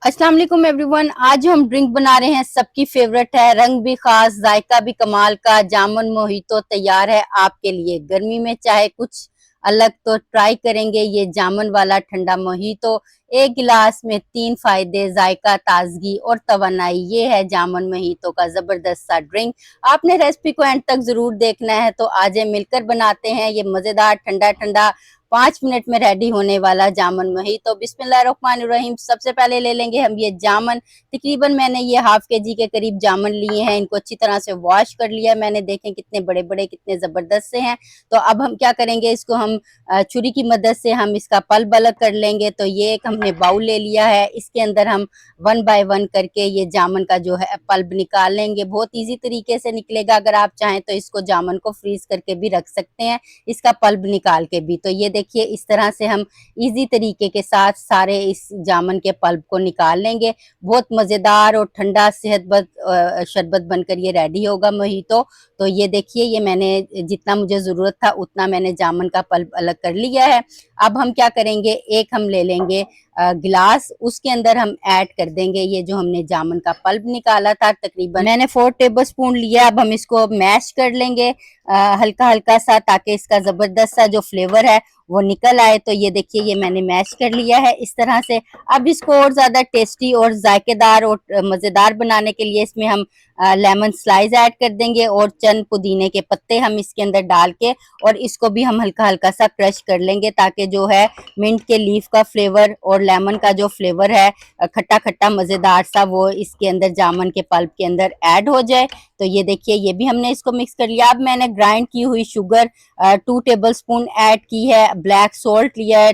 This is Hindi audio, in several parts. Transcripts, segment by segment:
अस्सलाम वालेकुम एवरीवन। आज हम ड्रिंक बना रहे हैं, सबकी फेवरेट है, रंग भी खास, जायका भी कमाल का। जामुन मोहितो तैयार है आपके लिए। गर्मी में चाहे कुछ अलग तो ट्राई करेंगे ये जामुन वाला ठंडा मोहितो। एक गिलास में 3 फायदे, जायका, ताजगी और तवानाई। ये है जामुन मोहितो का जबरदस्त सा ड्रिंक। आपने रेसिपी को एंड तक जरूर देखना है। तो आज मिलकर बनाते हैं ये मजेदार ठंडा ठंडा 5 मिनट में रेडी होने वाला जामुन मोहितो। बिस्मिल्लाहिर्रहमानिर्रहीम। सबसे पहले ले लेंगे हम ये जामुन। तकरीबन मैंने ये ½ kg के करीब जामुन लिए हैं। इनको अच्छी तरह से वॉश कर लिया मैंने। देखें कितने बड़े बड़े, कितने जबरदस्त से हैं। तो अब हम क्या करेंगे, इसको हम छुरी की मदद से हम इसका पल्प अलग कर लेंगे। तो ये एक हमने बाउल ले लिया है, इसके अंदर हम 1 बाय 1 करके ये जामुन का जो है पल्प निकाल लेंगे। बहुत ईजी तरीके से निकलेगा। अगर आप चाहें तो इसको जामुन को फ्रीज करके भी रख सकते हैं, इसका पल्प निकाल के भी। तो ये देखिए इस तरह से हम इजी तरीके के साथ सारे इस जामुन के पल्प को निकाल लेंगे। बहुत मजेदार और ठंडा सेहतमंद शरबत बनकर ये रेडी होगा मोहितो। तो ये देखिए, ये मैंने जितना मुझे जरूरत था उतना मैंने जामुन का पल्प अलग कर लिया है। अब हम क्या करेंगे, एक हम ले लेंगे गिलास, उसके अंदर हम ऐड कर देंगे ये जो हमने जामुन का पल्प निकाला था। तकरीबन मैंने 4 टेबल स्पून लिया। अब हम इसको मैश कर लेंगे हल्का हल्का सा, ताकि इसका जबरदस्त सा जो फ्लेवर है वो निकल आए। तो ये देखिए, ये मैंने मैश कर लिया है इस तरह से। अब इसको और ज्यादा टेस्टी और जायकेदार और मजेदार बनाने के लिए इसमें हम लेमन स्लाइस ऐड कर देंगे और चंद पुदीने के पत्ते हम इसके अंदर डाल के और इसको भी हम हल्का हल्का सा क्रश कर लेंगे, ताकि जो है मिंट के लीफ का फ्लेवर और लेमन का जो फ्लेवर है खट्टा खट्टा मजेदार सा, वो इसके अंदर जामुन के पल्प के अंदर ऐड हो जाए। तो ये देखिए, ये भी हमने इसको मिक्स कर लिया। अब मैंने ग्राइंड की हुई शुगर 2 टेबल स्पून ऐड की है। ब्लैक सॉल्ट लिया है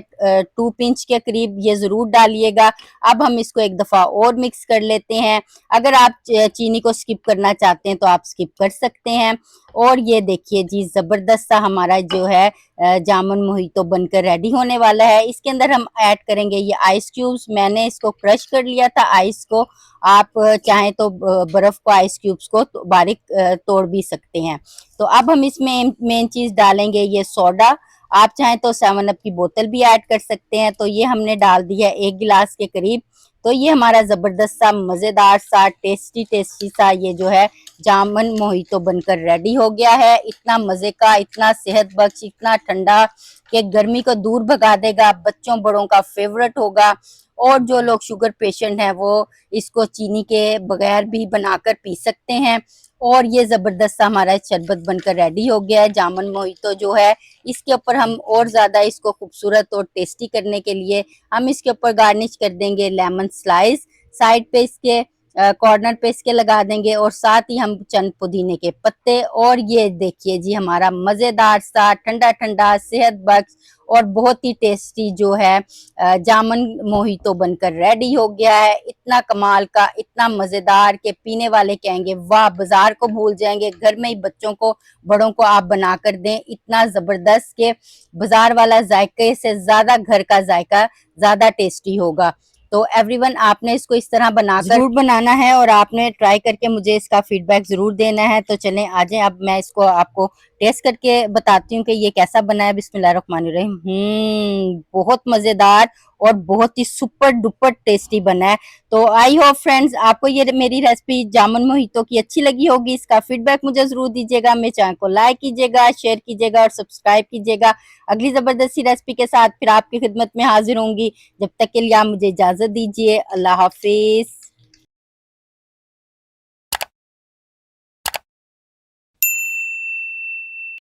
2 पिंच के करीब, ये जरूर डालिएगा। अब हम इसको एक दफा और मिक्स कर लेते हैं। अगर आप चीनी को स्किप करना चाहते हैं तो आप स्किप कर सकते हैं। और ये देखिए जी, जबरदस्त सा हमारा जो है जामुन मोहितो बनकर रेडी होने वाला है। इसके अंदर हम ऐड करेंगे ये आइस क्यूब्स। मैंने इसको क्रश कर लिया था आइस को। आप चाहें तो बर्फ को, आइस क्यूब्स को बारीक तोड़ भी सकते हैं। तो अब हम इसमें मेन चीज डालेंगे ये सोडा। आप चाहें तो 7 अप की बोतल भी ऐड कर सकते हैं। तो ये हमने डाल दिया 1 गिलास के करीब। तो ये हमारा जबरदस्त सा मजेदार सा टेस्टी टेस्टी सा ये जो है जामुन मोहितो बनकर रेडी हो गया है। इतना मजे का, इतना सेहत बख्श, इतना ठंडा कि गर्मी को दूर भगा देगा। बच्चों बड़ों का फेवरेट होगा। और जो लोग शुगर पेशेंट हैं वो इसको चीनी के बगैर भी बनाकर पी सकते हैं। और ये जबरदस्त सा हमारा शरबत बनकर रेडी हो गया है जामुन मोहितो जो है। इसके ऊपर हम और ज्यादा इसको खूबसूरत और टेस्टी करने के लिए हम इसके ऊपर गार्निश कर देंगे लेमन स्लाइस। साइड पे इसके कॉर्नर पे इसके लगा देंगे और साथ ही हम चंद पुदीने के पत्ते। और ये देखिए जी, हमारा मजेदार सा ठंडा ठंडा सेहत बख्श और बहुत ही टेस्टी जो है जामुन मोहितो बनकर रेडी हो गया है। इतना कमाल का, इतना मजेदार के पीने वाले कहेंगे वाह, बाजार को भूल जाएंगे। घर में ही बच्चों को, बड़ों को आप बना कर दें। इतना जबरदस्त के बाजार वाला जायके से ज्यादा घर का जायका ज्यादा टेस्टी होगा। तो एवरीवन, आपने इसको इस तरह बनाकर जरूर बनाना है और आपने ट्राई करके मुझे इसका फीडबैक जरूर देना है। तो चलें आ जाएं, अब मैं इसको आपको टेस्ट करके बताती हूँ कि ये कैसा बना है। बिस्मिल्लाहिर्रहमानिर्रहीम। बहुत मजेदार और बहुत ही सुपर डुपर टेस्टी बना है। तो आई होप फ्रेंड्स, आपको ये मेरी रेसिपी जामुन मोहितो की अच्छी लगी होगी। इसका फीडबैक मुझे जरूर दीजिएगा। मेरे चैनल को लाइक कीजिएगा, शेयर कीजिएगा और सब्सक्राइब कीजिएगा। अगली जबरदस्ती रेसिपी के साथ फिर आपकी खिदमत में हाजिर होंगी। जब तक के लिए आप मुझे इजाजत दीजिए। अल्लाह हाफिज।